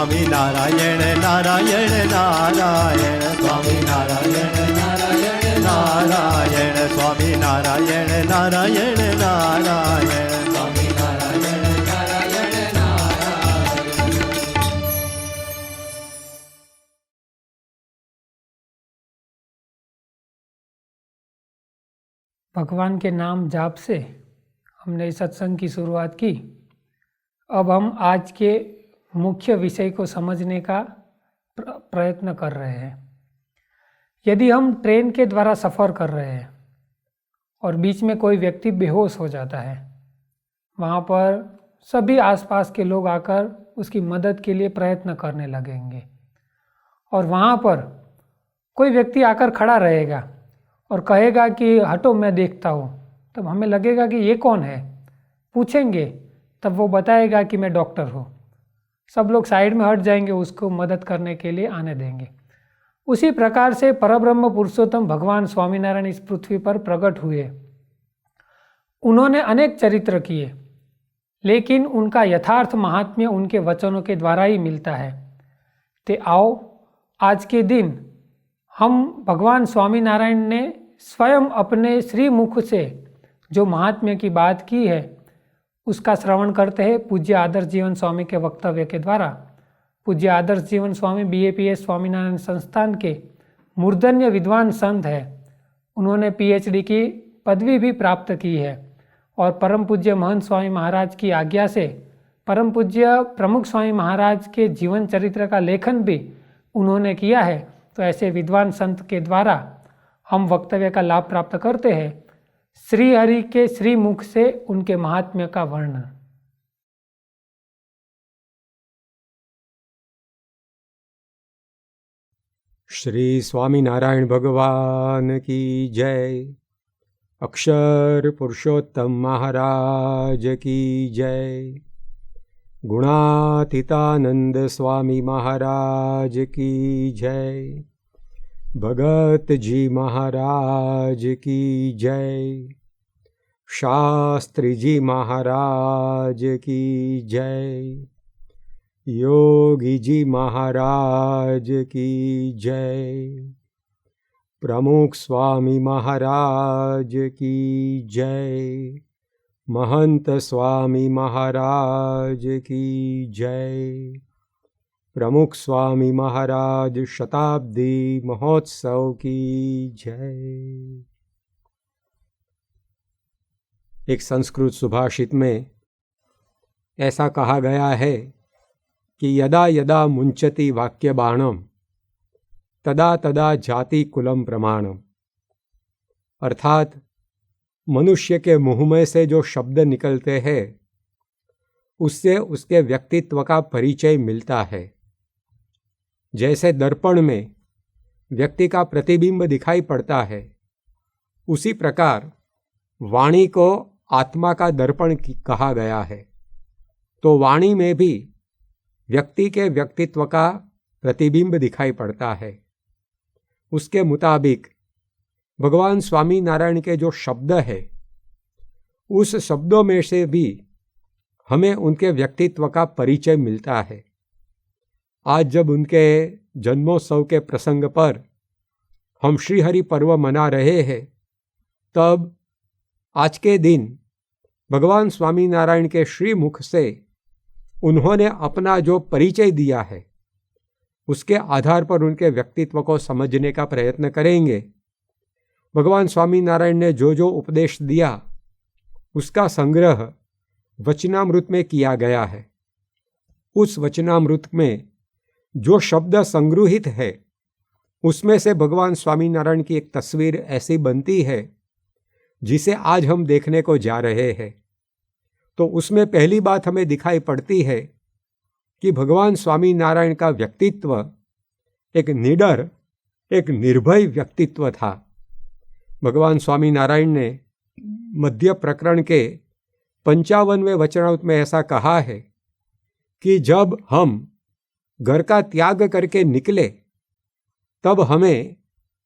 स्वामी नारायण नारायण नारायण स्वामी नारायण नारायण नारायण स्वामी नारायण नारायण नारायण स्वामी नारायण नारायण नारायण। भगवान के नाम जाप से हमने इस सत्संग की शुरुआत की। अब हम आज के मुख्य विषय को समझने का प्रयत्न कर रहे हैं। यदि हम ट्रेन के द्वारा सफ़र कर रहे हैं और बीच में कोई व्यक्ति बेहोश हो जाता है, वहाँ पर सभी आसपास के लोग आकर उसकी मदद के लिए प्रयत्न करने लगेंगे और वहाँ पर कोई व्यक्ति आकर खड़ा रहेगा और कहेगा कि हटो मैं देखता हूँ, तब हमें लगेगा कि ये कौन है। पूछेंगे तब वो बताएगा कि मैं डॉक्टर हूँ। सब लोग साइड में हट जाएंगे, उसको मदद करने के लिए आने देंगे। उसी प्रकार से परब्रह्म पुरुषोत्तम भगवान स्वामीनारायण इस पृथ्वी पर प्रकट हुए। उन्होंने अनेक चरित्र किए, लेकिन उनका यथार्थ महात्म्य उनके वचनों के द्वारा ही मिलता है। ते आओ आज के दिन हम भगवान स्वामीनारायण ने स्वयं अपने श्रीमुख से जो महात्म्य की बात की है उसका श्रवण करते हैं पूज्य आदर्श जीवन स्वामी के वक्तव्य के द्वारा। पूज्य आदर्श जीवन स्वामी BAPS स्वामीनारायण संस्थान के मूर्धन्य विद्वान संत है। उन्होंने PhD की पदवी भी प्राप्त की है और परम पूज्य महंत स्वामी महाराज की आज्ञा से परम पूज्य प्रमुख स्वामी महाराज के जीवन चरित्र का लेखन भी उन्होंने किया है। तो ऐसे विद्वान संत के द्वारा हम वक्तव्य का लाभ प्राप्त करते हैं। श्री हरि के श्री मुख से उनके महात्म्य का वर्णन। श्री स्वामीनारायण भगवान की जय। अक्षर पुरुषोत्तम महाराज की जय। गुणातीतानंद स्वामी महाराज की जय। भगत जी महाराज की जय। शास्त्री जी महाराज की जय। योगी जी महाराज की जय। प्रमुख स्वामी महाराज की जय। महंत स्वामी महाराज की जय। प्रमुख स्वामी महाराज शताब्दी महोत्सव की जय। एक संस्कृत सुभाषित में ऐसा कहा गया है कि यदा यदा मुंचति वाक्य बाणम तदा तदा जाति कुलम प्रमाणम। अर्थात मनुष्य के मुँह में से जो शब्द निकलते हैं उससे उसके व्यक्तित्व का परिचय मिलता है। जैसे दर्पण में व्यक्ति का प्रतिबिंब दिखाई पड़ता है, उसी प्रकार वाणी को आत्मा का दर्पण कहा गया है। तो वाणी में भी व्यक्ति के व्यक्तित्व का प्रतिबिंब दिखाई पड़ता है। उसके मुताबिक भगवान स्वामी नारायण के जो शब्द है, उस शब्दों में से भी हमें उनके व्यक्तित्व का परिचय मिलता है। आज जब उनके जन्मोत्सव के प्रसंग पर हम श्रीहरि पर्व मना रहे हैं, तब आज के दिन भगवान स्वामी नारायण के श्रीमुख से उन्होंने अपना जो परिचय दिया है, उसके आधार पर उनके व्यक्तित्व को समझने का प्रयत्न करेंगे। भगवान स्वामी नारायण ने जो जो उपदेश दिया, उसका संग्रह वचनामृत में किया गया है। उस वचनामृत में जो शब्द संग्रहित है, उसमें से भगवान स्वामीनारायण की एक तस्वीर ऐसी बनती है जिसे आज हम देखने को जा रहे हैं। तो उसमें पहली बात हमें दिखाई पड़ती है कि भगवान स्वामीनारायण का व्यक्तित्व एक निडर, एक निर्भय व्यक्तित्व था। भगवान स्वामीनारायण ने मध्य प्रकरण के 55वें वचनामृत में ऐसा कहा है कि जब हम घर का त्याग करके निकले, तब हमें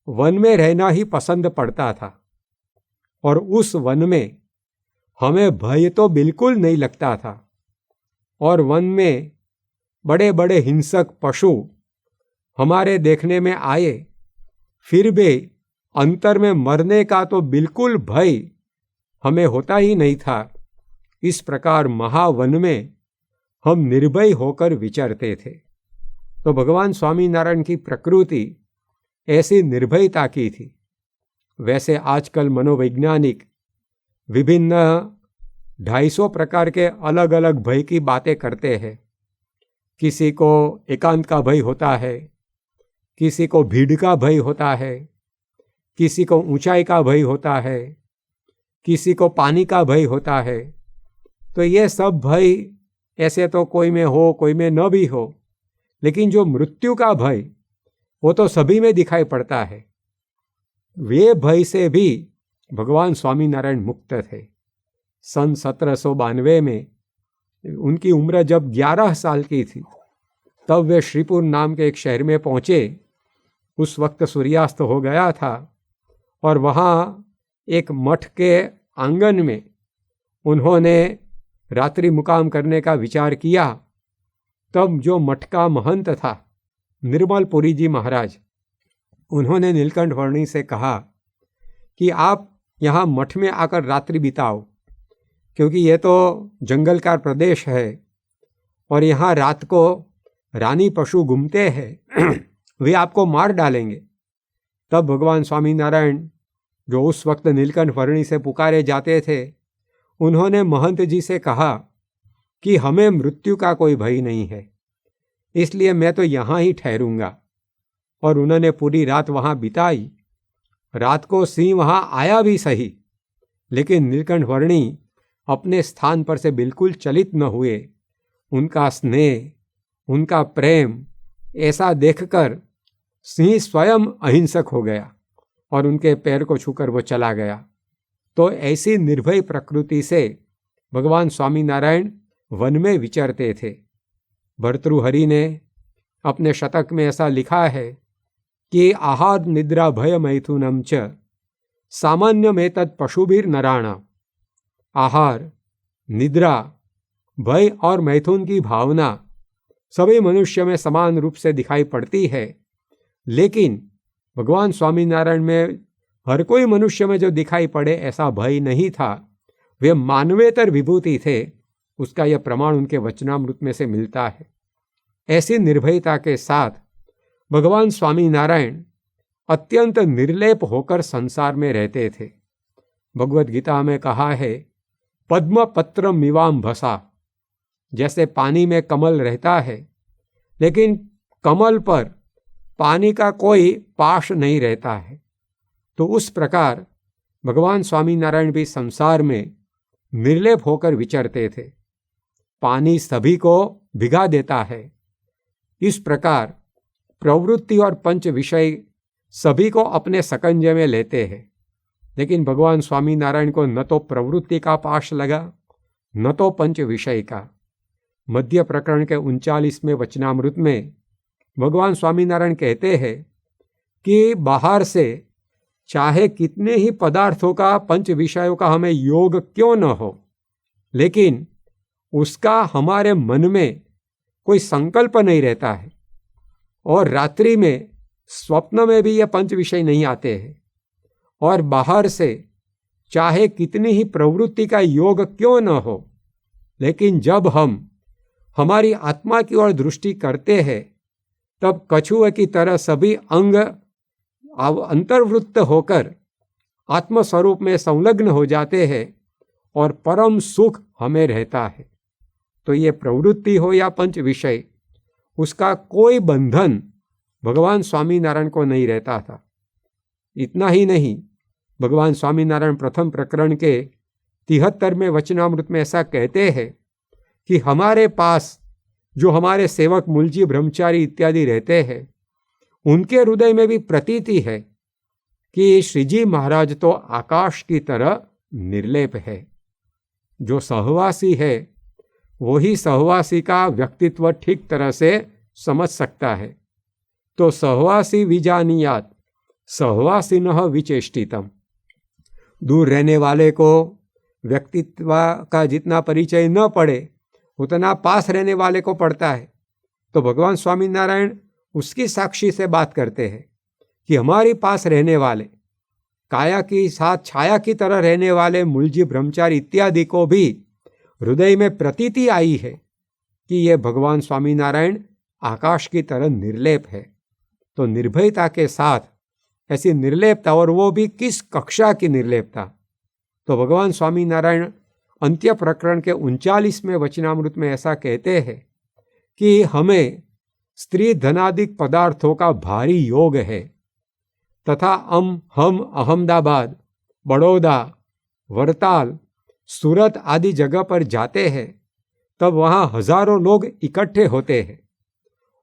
वन में रहना ही पसंद पड़ता था और उस वन में हमें भय तो बिल्कुल नहीं लगता था और वन में बड़े बड़े हिंसक पशु हमारे देखने में आए, फिर भी अंतर में मरने का तो बिल्कुल भय हमें होता ही नहीं था। इस प्रकार महावन में हम निर्भय होकर विचरते थे। तो भगवान स्वामीनारायण की प्रकृति ऐसी निर्भयता की थी। वैसे आजकल मनोवैज्ञानिक विभिन्न 250 प्रकार के अलग अलग भय की बातें करते हैं। किसी को एकांत का भय होता है, किसी को भीड़ का भय होता है, किसी को ऊंचाई का भय होता है, किसी को पानी का भय होता है। तो ये सब भय ऐसे तो कोई में हो कोई में न भी हो, लेकिन जो मृत्यु का भय वो तो सभी में दिखाई पड़ता है। वे भय से भी भगवान स्वामीनारायण मुक्त थे। सन 1792 में उनकी उम्र जब 11 साल की थी, तब वे श्रीपुर नाम के एक शहर में पहुँचे। उस वक्त सूर्यास्त हो गया था और वहाँ एक मठ के आंगन में उन्होंने रात्रि मुकाम करने का विचार किया। तब जो मठ का महंत था निर्मलपुरी जी महाराज, उन्होंने नीलकंठ वर्णी से कहा कि आप यहाँ मठ में आकर रात्रि बिताओ, क्योंकि ये तो जंगल का प्रदेश है और यहाँ रात को रानी पशु घूमते हैं, वे आपको मार डालेंगे। तब भगवान स्वामीनारायण, जो उस वक्त नीलकंठ वर्णी से पुकारे जाते थे, उन्होंने महंत जी से कहा कि हमें मृत्यु का कोई भय नहीं है, इसलिए मैं तो यहाँ ही ठहरूंगा। और उन्होंने पूरी रात वहाँ बिताई। रात को सिंह वहाँ आया भी सही, लेकिन नीलकंठ वर्णी अपने स्थान पर से बिल्कुल चलित न हुए। उनका स्नेह, उनका प्रेम ऐसा देखकर सिंह स्वयं अहिंसक हो गया और उनके पैर को छूकर वो चला गया। तो ऐसी निर्भय प्रकृति से भगवान स्वामीनारायण वन में विचरते थे। भर्तृहरि ने अपने शतक में ऐसा लिखा है कि आहार निद्रा भय मैथुनम च सामान्य में तत् पशुभिर नराणा। आहार, निद्रा, भय और मैथुन की भावना सभी मनुष्य में समान रूप से दिखाई पड़ती है, लेकिन भगवान स्वामीनारायण में हर कोई मनुष्य में जो दिखाई पड़े ऐसा भय नहीं था। वे मानवेतर विभूति थे। उसका यह प्रमाण उनके वचनामृत में से मिलता है। ऐसी निर्भयता के साथ भगवान स्वामीनारायण अत्यंत निर्लेप होकर संसार में रहते थे। भगवद गीता में कहा है, पद्म पत्र मिवाम भसा। जैसे पानी में कमल रहता है, लेकिन कमल पर पानी का कोई पाश नहीं रहता है, तो उस प्रकार भगवान स्वामीनारायण भी संसार में निर्लेप होकर विचरते थे। पानी सभी को भिगा देता है। इस प्रकार प्रवृत्ति और पंच विषय सभी को अपने सकंजे में लेते हैं, लेकिन भगवान स्वामीनारायण को न तो प्रवृत्ति का पाश लगा, न तो पंच विषय का। मध्य प्रकरण के 39वें वचनामृत में भगवान स्वामीनारायण कहते हैं कि बाहर से चाहे कितने ही पदार्थों का, पंच विषयों का हमें योग क्यों न हो, लेकिन उसका हमारे मन में कोई संकल्प नहीं रहता है। और रात्रि में स्वप्न में भी ये पंच विषय नहीं आते हैं। और बाहर से चाहे कितनी ही प्रवृत्ति का योग क्यों न हो, लेकिन जब हम हमारी आत्मा की ओर दृष्टि करते हैं, तब कछुए की तरह सभी अंग अंतर्वृत्त होकर आत्मस्वरूप में संलग्न हो जाते हैं और परम सुख हमें रहता है। तो ये प्रवृत्ति हो या पंच विषय, उसका कोई बंधन भगवान स्वामीनारायण को नहीं रहता था। इतना ही नहीं, भगवान स्वामीनारायण प्रथम प्रकरण के 73वें वचनामृत में ऐसा कहते हैं कि हमारे पास जो हमारे सेवक मूलजी, ब्रह्मचारी इत्यादि रहते हैं, उनके हृदय में भी प्रतीति है कि श्रीजी महाराज तो आकाश की तरह निर्लेप है। जो सहवासी है वही सहवासी का व्यक्तित्व ठीक तरह से समझ सकता है। तो सहवासी विजानियात सहवासिनः विचेष्टितम। दूर रहने वाले को व्यक्तित्व का जितना परिचय न पड़े, उतना पास रहने वाले को पड़ता है। तो भगवान स्वामीनारायण उसकी साक्षी से बात करते हैं कि हमारे पास रहने वाले, काया की साथ छाया की तरह रहने वाले मूलजी, ब्रह्मचारी इत्यादि को भी हृदय में प्रतीति आई है कि ये भगवान स्वामीनारायण आकाश की तरह निर्लेप है। तो निर्भयता के साथ ऐसी निर्लेपता, और वो भी किस कक्षा की निर्लेपता। तो भगवान स्वामीनारायण अंत्य प्रकरण के 39वें वचनामृत में ऐसा कहते हैं कि हमें स्त्री धनादिक पदार्थों का भारी योग है तथा हम अहमदाबाद, बड़ौदा, वरताल, सूरत आदि जगह पर जाते हैं तब वहाँ हजारों लोग इकट्ठे होते हैं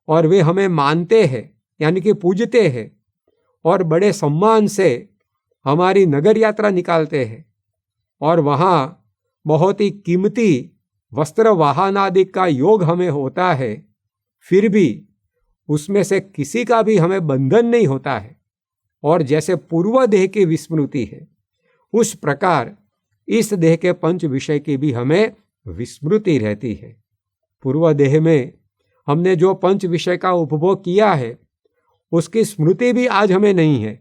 और वे हमें मानते हैं, यानी कि पूजते हैं, और बड़े सम्मान से हमारी नगर यात्रा निकालते हैं और वहाँ बहुत ही कीमती वस्त्र वाहन आदि का योग हमें होता है, फिर भी उसमें से किसी का भी हमें बंधन नहीं होता है। और जैसे पूर्व देह की विस्मृति है, उस प्रकार इस देह के पंच विषय की भी हमें विस्मृति रहती है। पूर्व देह में हमने जो पंच विषय का उपभोग किया है उसकी स्मृति भी आज हमें नहीं है,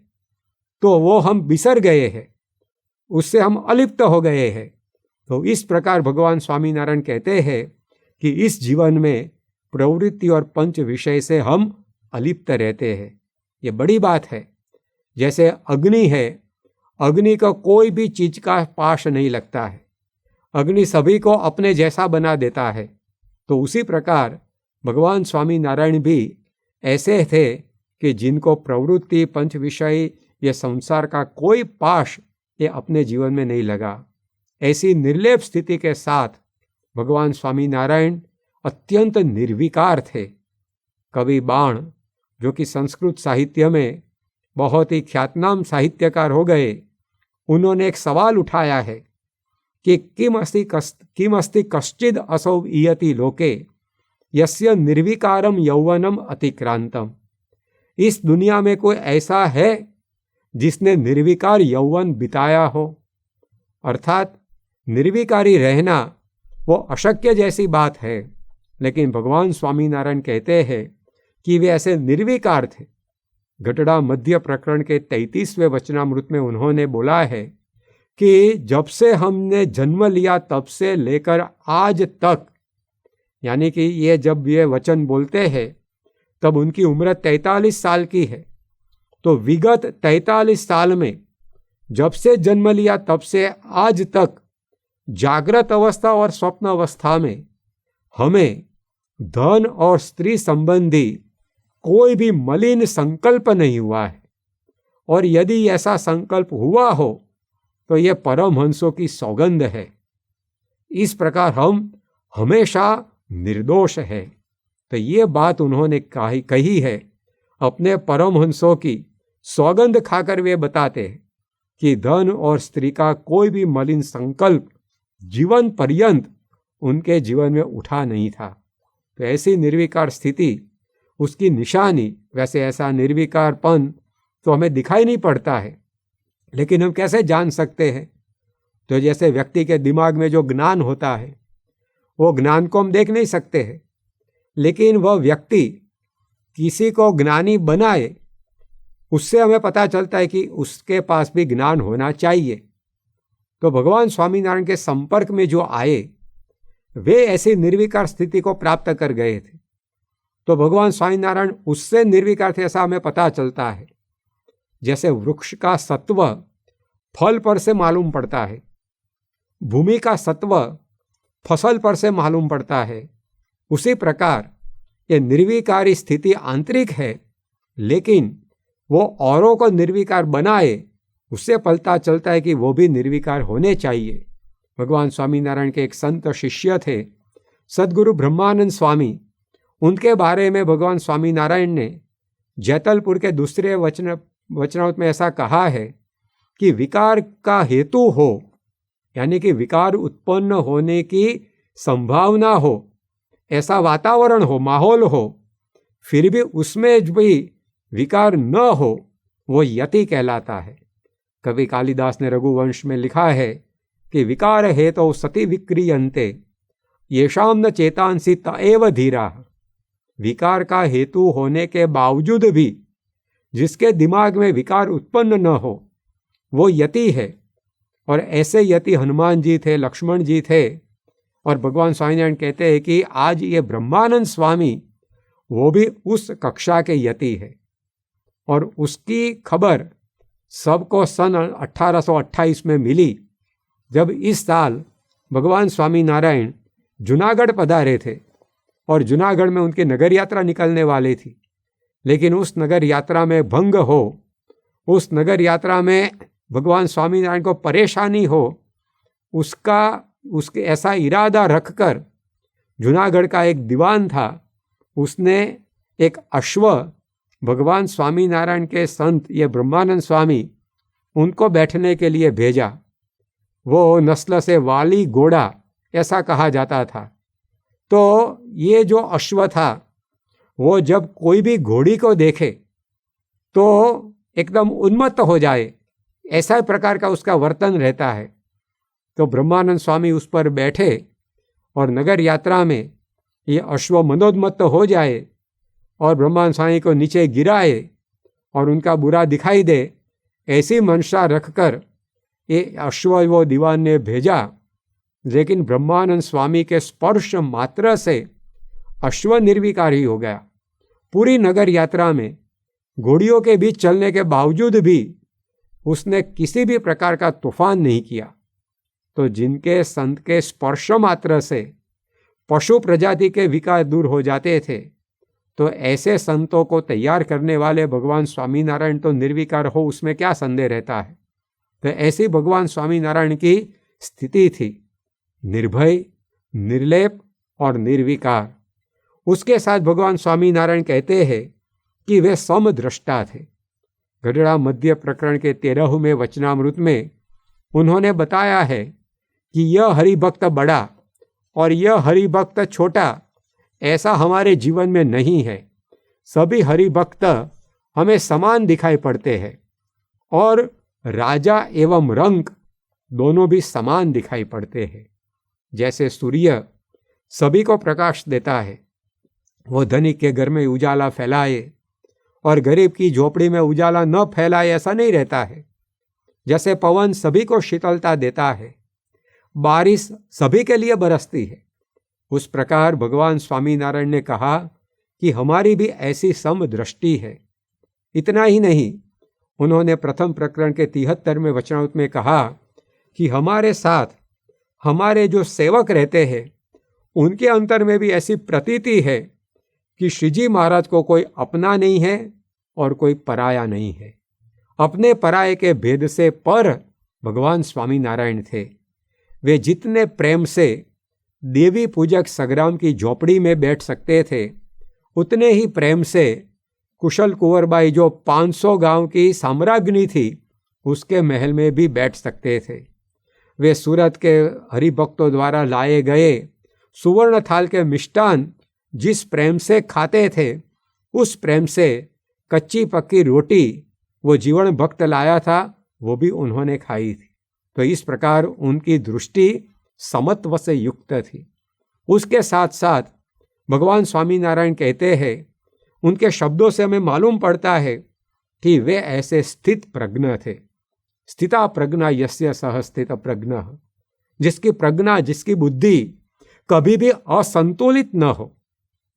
तो वो हम बिसर गए हैं, उससे हम अलिप्त हो गए हैं। तो इस प्रकार भगवान स्वामीनारायण कहते हैं कि इस जीवन में प्रवृत्ति और पंच विषय से हम अलिप्त रहते हैं। ये बड़ी बात है। जैसे अग्नि है, अग्नि को कोई भी चीज का पाश नहीं लगता है, अग्नि सभी को अपने जैसा बना देता है। तो उसी प्रकार भगवान स्वामीनारायण भी ऐसे थे कि जिनको प्रवृत्ति, पंच विषय, ये संसार का कोई पाश ये अपने जीवन में नहीं लगा। ऐसी निर्लेप स्थिति के साथ भगवान स्वामीनारायण अत्यंत निर्विकार थे। कवि बाण, जो कि संस्कृत साहित्य में बहुत ही ख्यातनाम साहित्यकार हो गए, उन्होंने एक सवाल उठाया है कि किम अस्ति कश्चिद असौ इयति लोके यस्य निर्विकारम यौवनम अतिक्रांतम। इस दुनिया में कोई ऐसा है जिसने निर्विकार यौवन बिताया हो? अर्थात निर्विकारी रहना वो अशक्य जैसी बात है, लेकिन भगवान स्वामीनारायण कहते हैं कि वे ऐसे निर्विकार थे। गटड़ा मध्य प्रकरण के 33वें वचनामृत में उन्होंने बोला है कि जब से हमने जन्म लिया तब से लेकर आज तक, यानी कि ये जब ये वचन बोलते हैं तब उनकी उम्र 43 साल की है। तो विगत 43 साल में जब से जन्म लिया तब से आज तक जागृत अवस्था और स्वप्न अवस्था में हमें धन और स्त्री संबंधी कोई भी मलिन संकल्प नहीं हुआ है, और यदि ऐसा संकल्प हुआ हो तो यह परमहंसों की सौगंध है। इस प्रकार हम हमेशा निर्दोष है। तो ये बात उन्होंने कही है। अपने परमहंसों की सौगंध खाकर वे बताते हैं कि धन और स्त्री का कोई भी मलिन संकल्प जीवन पर्यंत उनके जीवन में उठा नहीं था। तो ऐसी निर्विकार स्थिति उसकी निशानी। वैसे ऐसा निर्विकारपन तो हमें दिखाई नहीं पड़ता है, लेकिन हम कैसे जान सकते हैं? तो जैसे व्यक्ति के दिमाग में जो ज्ञान होता है, वो ज्ञान को हम देख नहीं सकते हैं, लेकिन वह व्यक्ति किसी को ज्ञानी बनाए, उससे हमें पता चलता है कि उसके पास भी ज्ञान होना चाहिए। तो भगवान स्वामीनारायण के संपर्क में जो आए वे ऐसी निर्विकार स्थिति को प्राप्त कर गए थे। तो भगवान स्वामीनारायण उससे निर्विकार थे ऐसा हमें पता चलता है। जैसे वृक्ष का सत्व फल पर से मालूम पड़ता है, भूमि का सत्व फसल पर से मालूम पड़ता है, उसी प्रकार ये निर्विकारी स्थिति आंतरिक है, लेकिन वो औरों को निर्विकार बनाए उससे पता चलता है कि वो भी निर्विकार होने चाहिए। भगवान स्वामीनारायण के एक संत शिष्य थे सद्गुरु ब्रह्मानंद स्वामी। उनके बारे में भगवान स्वामीनारायण ने जैतलपुर के दूसरे वचनामृत में ऐसा कहा है कि विकार का हेतु हो, यानी कि विकार उत्पन्न होने की संभावना हो, ऐसा वातावरण हो, माहौल हो, फिर भी उसमें भी विकार न हो, वो यति कहलाता है। कवि कालिदास ने रघुवंश में लिखा है कि विकार हेतु सति विक्रियन्ते येषां न चेतांसि त एव धीरा। विकार का हेतु होने के बावजूद भी जिसके दिमाग में विकार उत्पन्न न हो वो यति है। और ऐसे यति हनुमान जी थे, लक्ष्मण जी थे। और भगवान स्वामीनारायण कहते हैं कि आज ये ब्रह्मानंद स्वामी वो भी उस कक्षा के यति है। और उसकी खबर सबको सन 1828 में मिली, जब इस साल भगवान स्वामीनारायण जूनागढ़ पधारे थे और जूनागढ़ में उनकी नगर यात्रा निकलने वाली थी। लेकिन उस नगर यात्रा में भंग हो, उस नगर यात्रा में भगवान स्वामीनारायण को परेशानी हो, उसके ऐसा इरादा रखकर जूनागढ़ का एक दीवान था, उसने एक अश्व भगवान स्वामीनारायण के संत ये ब्रह्मानंद स्वामी उनको बैठने के लिए भेजा। वो नस्ल से वाली घोड़ा ऐसा कहा जाता था। तो ये जो अश्व था वो जब कोई भी घोड़ी को देखे तो एकदम उन्मत्त हो जाए, ऐसा प्रकार का उसका वर्तन रहता है। तो ब्रह्मानंद स्वामी उस पर बैठे और नगर यात्रा में ये अश्व मनोन्मत्त हो जाए और ब्रह्मानंद स्वामी को नीचे गिराए और उनका बुरा दिखाई दे, ऐसी मंशा रखकर ये अश्व वो दीवान ने भेजा। लेकिन ब्रह्मानंद स्वामी के स्पर्श मात्र से अश्व निर्विकार ही हो गया। पूरी नगर यात्रा में घोड़ियों के बीच चलने के बावजूद भी उसने किसी भी प्रकार का तूफान नहीं किया। तो जिनके संत के स्पर्श मात्र से पशु प्रजाति के विकार दूर हो जाते थे, तो ऐसे संतों को तैयार करने वाले भगवान स्वामीनारायण तो निर्विकार हो, उसमें क्या संदेह रहता है। तो ऐसी भगवान स्वामीनारायण की स्थिति थी, निर्भय, निर्लेप और निर्विकार। उसके साथ भगवान स्वामीनारायण कहते हैं कि वे समद्रष्टा थे। गढ़ड़ा मध्य प्रकरण के 13वें वचनामृत में उन्होंने बताया है कि यह हरिभक्त बड़ा और यह हरिभक्त छोटा, ऐसा हमारे जीवन में नहीं है। सभी हरिभक्त हमें समान दिखाई पड़ते हैं और राजा एवं रंक दोनों भी समान दिखाई पड़ते हैं। जैसे सूर्य सभी को प्रकाश देता है, वो धनिक के घर में उजाला फैलाए और गरीब की झोपड़ी में उजाला न फैलाए, ऐसा नहीं रहता है। जैसे पवन सभी को शीतलता देता है, बारिश सभी के लिए बरसती है, उस प्रकार भगवान स्वामीनारायण ने कहा कि हमारी भी ऐसी समदृष्टि है। इतना ही नहीं, उन्होंने प्रथम प्रकरण के 73वें वचनामृत में कहा कि हमारे साथ हमारे जो सेवक रहते हैं उनके अंतर में भी ऐसी प्रतीति है कि श्रीजी महाराज को कोई अपना नहीं है और कोई पराया नहीं है। अपने पराये के भेद से पर भगवान स्वामीनारायण थे। वे जितने प्रेम से देवी पूजक सग्राम की झोपड़ी में बैठ सकते थे, उतने ही प्रेम से कुशल कुंवरबाई जो 500 गांव की साम्राज्ञी थी उसके महल में भी बैठ सकते थे। वे सूरत के हरिभक्तों द्वारा लाए गए सुवर्ण थाल के मिष्टान जिस प्रेम से खाते थे, उस प्रेम से कच्ची पक्की रोटी वो जीवन भक्त लाया था, वो भी उन्होंने खाई थी। तो इस प्रकार उनकी दृष्टि समत्व से युक्त थी। उसके साथ साथ भगवान स्वामीनारायण कहते हैं, उनके शब्दों से हमें मालूम पड़ता है कि वे ऐसे स्थित प्रज्ञ थे। स्थिता प्रज्ञा यस्य सह स्थित प्रज्ञ, जिसकी प्रज्ञा, जिसकी बुद्धि कभी भी असंतुलित न हो।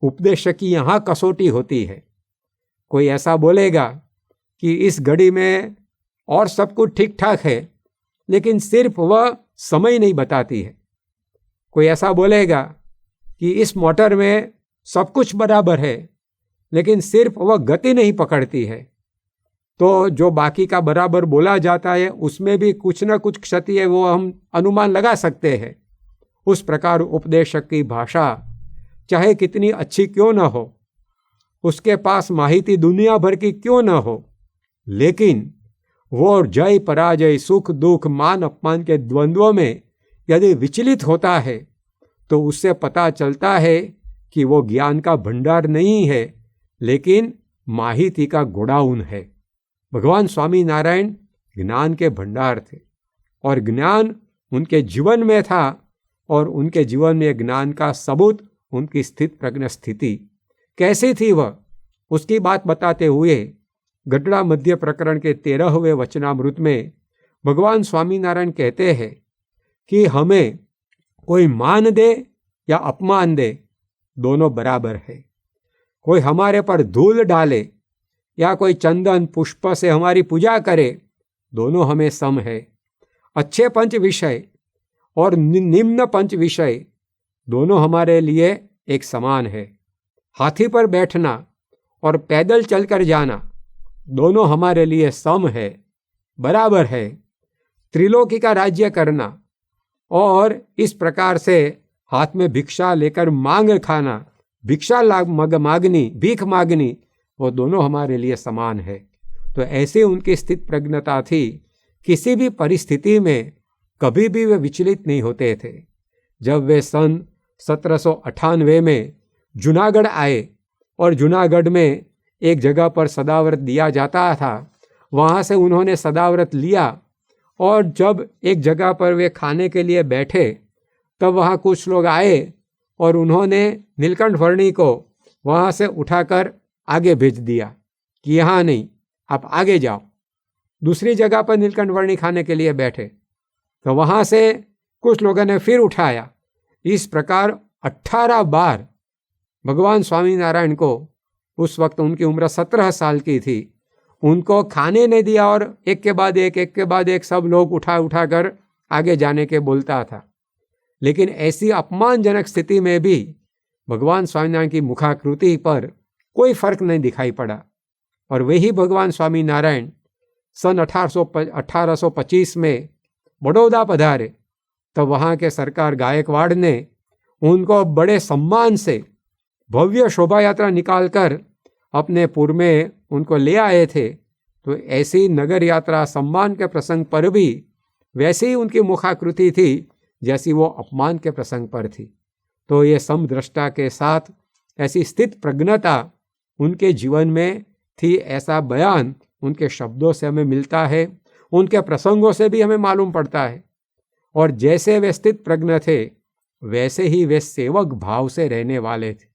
उपदेश की यहाँ कसौटी होती है। कोई ऐसा बोलेगा कि इस घड़ी में और सब कुछ ठीक ठाक है, लेकिन सिर्फ वह समय नहीं बताती है। कोई ऐसा बोलेगा कि इस मोटर में सब कुछ बराबर है, लेकिन सिर्फ वह गति नहीं पकड़ती है। तो जो बाकी का बराबर बोला जाता है उसमें भी कुछ न कुछ क्षति है, वो हम अनुमान लगा सकते हैं। उस प्रकार उपदेशक की भाषा चाहे कितनी अच्छी क्यों न हो, उसके पास माहिती दुनिया भर की क्यों न हो, लेकिन वो जय पराजय, सुख दुख, मान अपमान के द्वंद्वों में यदि विचलित होता है तो उससे पता चलता है कि वो ज्ञान का भंडार नहीं है, लेकिन माहिती का गोडाउन है। भगवान स्वामीनारायण ज्ञान के भंडार थे और ज्ञान उनके जीवन में था, और उनके जीवन में ज्ञान का सबूत उनकी स्थित प्रज्ञ स्थिति। कैसी थी वह, उसकी बात बताते हुए गड्ढा मध्य प्रकरण के 13वें वचनामृत में भगवान स्वामीनारायण कहते हैं कि हमें कोई मान दे या अपमान दे, दोनों बराबर है। कोई हमारे पर धूल डाले या कोई चंदन पुष्प से हमारी पूजा करे, दोनों हमें सम है। अच्छे पंच विषय और निम्न पंच विषय दोनों हमारे लिए एक समान है। हाथी पर बैठना और पैदल चलकर जाना दोनों हमारे लिए सम है, बराबर है। त्रिलोकी का राज्य करना और इस प्रकार से हाथ में भिक्षा लेकर मांग खाना, भिक्षा मांगनी, भीख मांगनी, वो दोनों हमारे लिए समान है। तो ऐसे उनकी स्थित प्रज्ञता थी, किसी भी परिस्थिति में कभी भी वे विचलित नहीं होते थे। जब वे सन 1798 में जूनागढ़ आए और जूनागढ़ में एक जगह पर सदाव्रत दिया जाता था, वहाँ से उन्होंने सदाव्रत लिया और जब एक जगह पर वे खाने के लिए बैठे तब वहाँ कुछ लोग आए और उन्होंने नीलकंठ वर्णी को वहाँ से उठाकर आगे भेज दिया कि यहाँ नहीं, आप आगे जाओ। दूसरी जगह पर नीलकंठ वर्णी खाने के लिए बैठे तो वहाँ से कुछ लोगों ने फिर उठाया। इस प्रकार 18 बार भगवान स्वामीनारायण को, उस वक्त उनकी उम्र 17 साल की थी, उनको खाने नहीं दिया और एक के बाद एक सब लोग उठा कर आगे जाने के बोलता था। लेकिन ऐसी अपमानजनक स्थिति में भी भगवान स्वामीनारायण की मुखाकृति पर कोई फर्क नहीं दिखाई पड़ा। और वही भगवान स्वामीनारायण सन 1825 में बड़ौदा पधारे, तब वहाँ के सरकार गायकवाड़ ने उनको बड़े सम्मान से भव्य शोभा यात्रा निकालकर अपने पुर में उनको ले आए थे। तो ऐसी नगर यात्रा सम्मान के प्रसंग पर भी वैसे ही उनकी मुखाकृति थी जैसी वो अपमान के प्रसंग पर थी। तो ये समदृष्टा के साथ ऐसी स्थित प्रज्ञता उनके जीवन में थी, ऐसा बयान उनके शब्दों से हमें मिलता है, उनके प्रसंगों से भी हमें मालूम पड़ता है। और जैसे वे स्थित प्रज्ञ थे वैसे ही वे सेवक भाव से रहने वाले थे,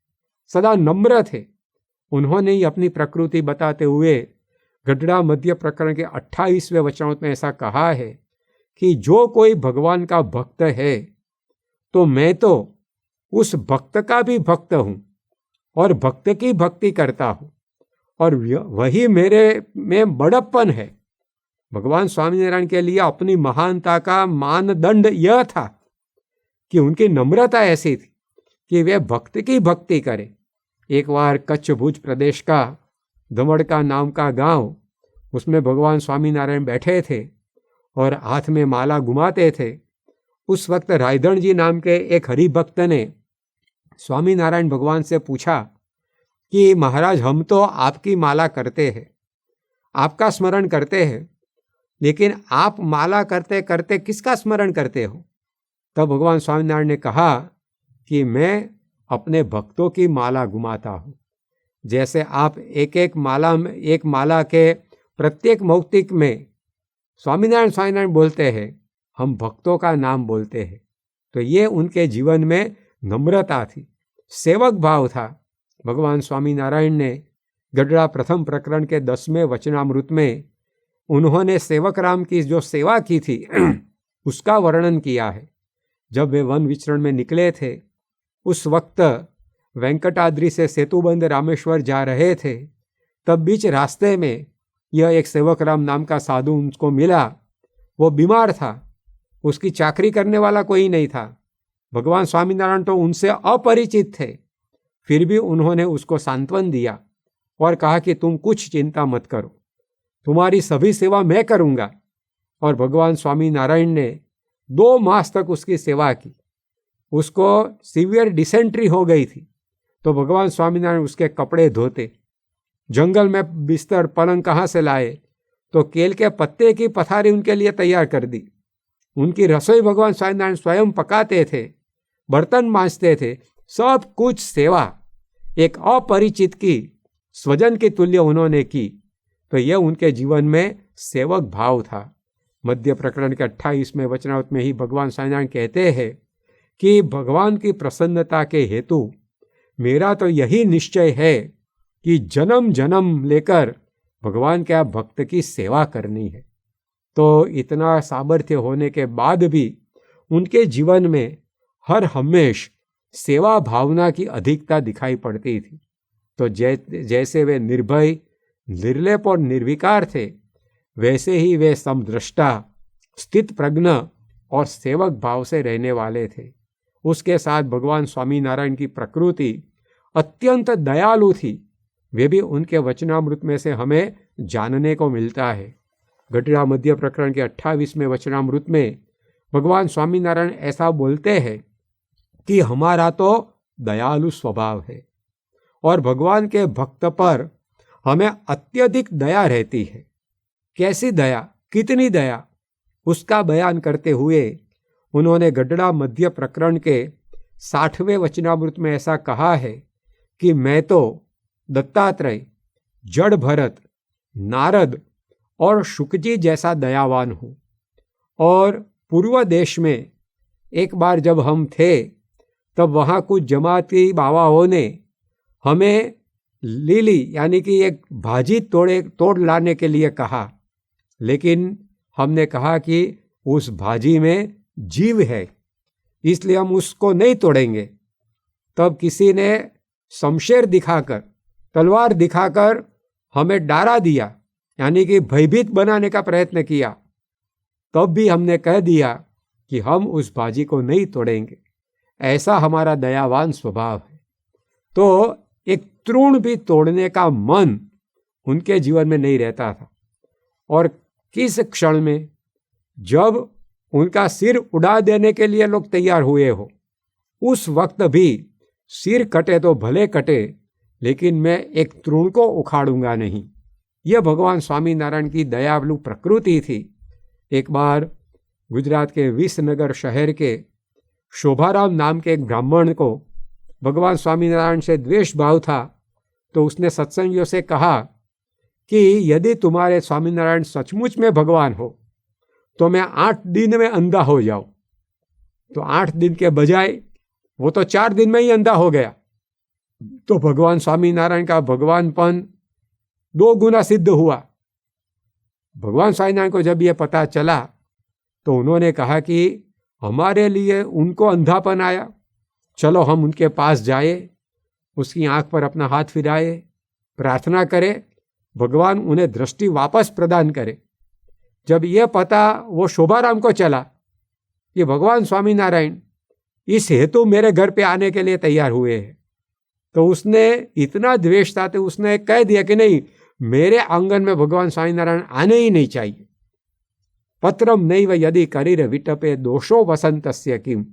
सदा नम्र थे। उन्होंने ही अपनी प्रकृति बताते हुए गड्ढा मध्य प्रकरण के 28वें वचनामृत में ऐसा कहा है कि जो कोई भगवान का भक्त है तो मैं तो उस भक्त का भी भक्त हूँ और भक्त की भक्ति करता हूँ, और वही मेरे में बड़प्पन है। भगवान स्वामीनारायण के लिए अपनी महानता का मानदंड यह था कि उनकी नम्रता ऐसी थी कि वे भक्त की भक्ति करें। एक बार कच्छ भुज प्रदेश का दमड़का नाम का गांव, उसमें भगवान स्वामीनारायण बैठे थे और हाथ में माला घुमाते थे। उस वक्त रायधन जी नाम के एक हरिभक्त ने स्वामीनारायण भगवान से पूछा कि महाराज, हम तो आपकी माला करते हैं, आपका स्मरण करते हैं, लेकिन आप माला करते करते किसका स्मरण करते हो? तब भगवान स्वामीनारायण ने कहा कि मैं अपने भक्तों की माला घुमाता हूँ। जैसे आप एक माला के प्रत्येक मौक्तिक में स्वामीनारायण बोलते हैं, हम भक्तों का नाम बोलते हैं। तो ये उनके जीवन में नम्रता थी, सेवक भाव था। भगवान स्वामीनारायण ने गड्ढा प्रथम प्रकरण के 10वें वचनामृत में उन्होंने सेवक राम की जो सेवा की थी उसका वर्णन किया है। जब वे वन विचरण में निकले थे, उस वक्त वेंकटाद्रि से सेतुबंध रामेश्वर जा रहे थे, तब बीच रास्ते में यह एक सेवक राम नाम का साधु उनको मिला। वो बीमार था, उसकी चाकरी करने वाला कोई नहीं था। भगवान स्वामीनारायण तो उनसे अपरिचित थे, फिर भी उन्होंने उसको सांत्वन दिया और कहा कि तुम कुछ चिंता मत करो, तुम्हारी सभी सेवा मैं करूँगा। और भगवान स्वामीनारायण ने 2 मास तक उसकी सेवा की। उसको सीवियर डिसेंट्री हो गई थी, तो भगवान स्वामीनारायण उसके कपड़े धोते, जंगल में बिस्तर पलंग कहाँ से लाए, तो केल के पत्ते की पथारी उनके लिए तैयार कर दी। उनकी रसोई भगवान स्वामीनारायण स्वयं पकाते थे, बर्तन मांजते थे, सब कुछ सेवा एक अपरिचित की स्वजन के तुल्य उन्होंने की। तो यह उनके जीवन में सेवक भाव था। मध्य प्रकरण के 28वें वचनामृत में ही भगवान स्वामीनारायण कहते हैं कि भगवान की प्रसन्नता के हेतु मेरा तो यही निश्चय है कि जन्म जन्म लेकर भगवान के भक्त की सेवा करनी है। तो इतना सामर्थ्य होने के बाद भी उनके जीवन में हर हमेश सेवा भावना की अधिकता दिखाई पड़ती थी। तो जैसे वे निर्भय, निर्लेप और निर्विकार थे, वैसे ही वे समदृष्टा, स्थित प्रज्ञ और सेवक भाव से रहने वाले थे। उसके साथ भगवान स्वामीनारायण की प्रकृति अत्यंत दयालु थी। वे भी उनके वचनामृत में से हमें जानने को मिलता है। गढ़ड़ा मध्य प्रकरण के 28वें वचनामृत में भगवान स्वामीनारायण ऐसा बोलते हैं कि हमारा तो दयालु स्वभाव है और भगवान के भक्त पर हमें अत्यधिक दया रहती है। कैसी दया, कितनी दया, उसका बयान करते हुए उन्होंने गढ़ड़ा मध्य प्रकरण के 60वें वचनामृत में ऐसा कहा है कि मैं तो दत्तात्रेय, जड़ भरत, नारद और शुकजी जैसा दयावान हूँ। और पूर्व देश में एक बार जब हम थे तब वहाँ कुछ जमाती बाबाओं ने हमें लीली यानी कि एक भाजी तोड़ लाने के लिए कहा, लेकिन हमने कहा कि उस भाजी में जीव है, इसलिए हम उसको नहीं तोड़ेंगे। तब किसी ने शमशेर दिखाकर, तलवार दिखाकर हमें डरा दिया, यानी कि भयभीत बनाने का प्रयत्न किया। तब भी हमने कह दिया कि हम उस भाजी को नहीं तोड़ेंगे। ऐसा हमारा दयावान स्वभाव है। तो एक तृण भी तोड़ने का मन उनके जीवन में नहीं रहता था। और किस क्षण में जब उनका सिर उड़ा देने के लिए लोग तैयार हुए हो, उस वक्त भी सिर कटे तो भले कटे, लेकिन मैं एक तृण को उखाड़ूंगा नहीं। यह भगवान स्वामीनारायण की दयालु प्रकृति थी। एक बार गुजरात के विसनगर शहर के शोभाराम नाम के एक ब्राह्मण को भगवान स्वामीनारायण से द्वेष भाव था, तो उसने सत्संगियों से कहा कि यदि तुम्हारे स्वामीनारायण सचमुच में भगवान हो तो मैं 8 दिन में अंधा हो जाऊं। तो 8 दिन के बजाय वो तो 4 दिन में ही अंधा हो गया। तो भगवान स्वामीनारायण का भगवानपन 2 गुना सिद्ध हुआ। भगवान स्वामीनारायण को जब ये पता चला तो उन्होंने कहा कि हमारे लिए उनको अंधापन आया, चलो हम उनके पास जाए, उसकी आंख पर अपना हाथ फिराए, प्रार्थना करें, भगवान उन्हें दृष्टि वापस प्रदान करे। जब यह पता वो शोभाराम को चला कि भगवान स्वामीनारायण इस हेतु मेरे घर पे आने के लिए तैयार हुए हैं, तो उसने इतना द्वेष था तो उसने कह दिया कि नहीं, मेरे आंगन में भगवान स्वामीनारायण आने ही नहीं चाहिए। पत्रम नैव यदि करीर विटपे दोषो वसंतस्य किम।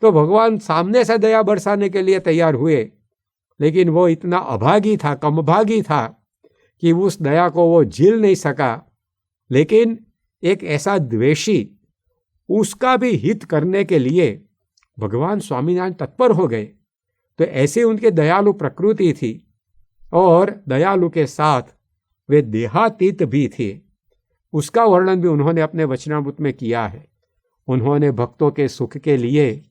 तो भगवान सामने से दया बरसाने के लिए तैयार हुए, लेकिन वो इतना अभागी था, कमभागी था कि उस दया को वो झेल नहीं सका। लेकिन एक ऐसा द्वेषी, उसका भी हित करने के लिए भगवान स्वामीनारायण तत्पर हो गए। तो ऐसी उनकी दयालु प्रकृति थी और दयालु के साथ वे देहातीत भी थे। उसका वर्णन भी उन्होंने अपने वचनामृत में किया है। उन्होंने भक्तों के सुख के लिए,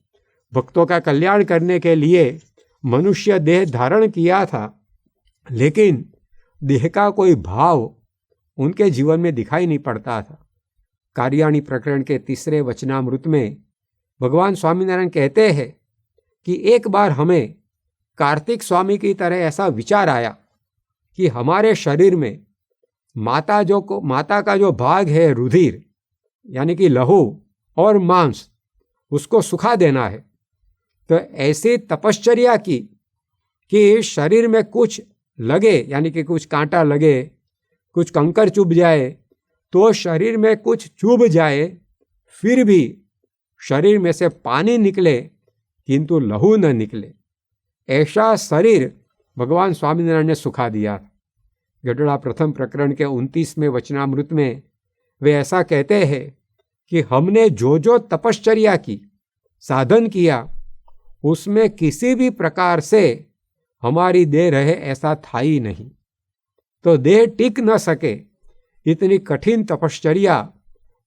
भक्तों का कल्याण करने के लिए मनुष्य देह धारण किया था, लेकिन देह का कोई भाव उनके जीवन में दिखाई नहीं पड़ता था। कार्याणी प्रकरण के 3 वचनामृत में भगवान स्वामीनारायण कहते हैं कि एक बार हमें कार्तिक स्वामी की तरह ऐसा विचार आया कि हमारे शरीर में माता का जो भाग है रुधिर यानी कि लहू और मांस, उसको सुखा देना है। तो ऐसी तपश्चर्या की कि शरीर में कुछ लगे, यानी कि कुछ कांटा लगे, कुछ कंकर चुभ जाए, तो शरीर में कुछ चुभ जाए, फिर भी शरीर में से पानी निकले किंतु लहू न निकले। ऐसा शरीर भगवान स्वामीनारायण ने सुखा दिया। गढ़ड़ा प्रथम प्रकरण के 29वें वचनामृत में वे ऐसा कहते हैं कि हमने जो जो तपश्चर्या की, साधन किया, उसमें किसी भी प्रकार से हमारी देह रहे ऐसा था ही नहीं। तो देह टिक न सके, इतनी कठिन तपश्चर्या